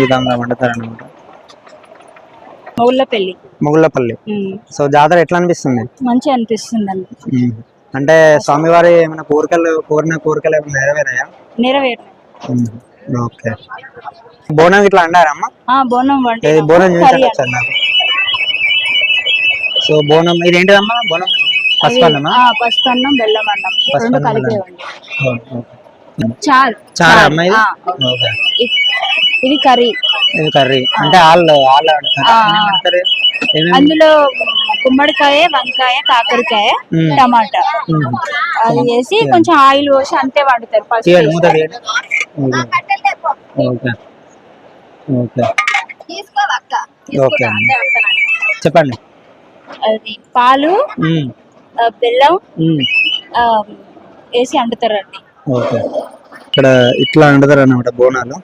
విధంగా వండుతారు అన్నమాట. మొగుళ్ళపల్లి. సో జాతర ఎట్లా అనిపిస్తుంది? మంచిగా అనిపిస్తుంది అండి. అంటే స్వామివారి ఏమైనా కోరిన కోరికలు ఏమైనా నెరవేరాయా? నెరవేరు. ఓకే. బోనం ఇట్లా అంటారమ్మా? బోనం బోనం చూపించారు నాకు. సో బోనం ఇదేంటిదమ్మా? బోనం పసుపన్నమా? పసుపన్నం బెల్లం అన్నం రెండు కలిపి చారు అమ్మ ఇది? ఇది కర్రీ. ఇది కర్రీ అంటే ఆళ్ళు అందులో గుమ్మడికాయ, వంకాయ, కాకరకాయ, టమాటా అది వేసి కొంచెం ఆయిల్ పోసి అంతే వండుతారు. చెప్పండి. అది పాలు, బెల్లం వేసి వండుతారు అండి. ఇక్కడ ఇట్లా వండుతారు అన్నమాట బోనాలు.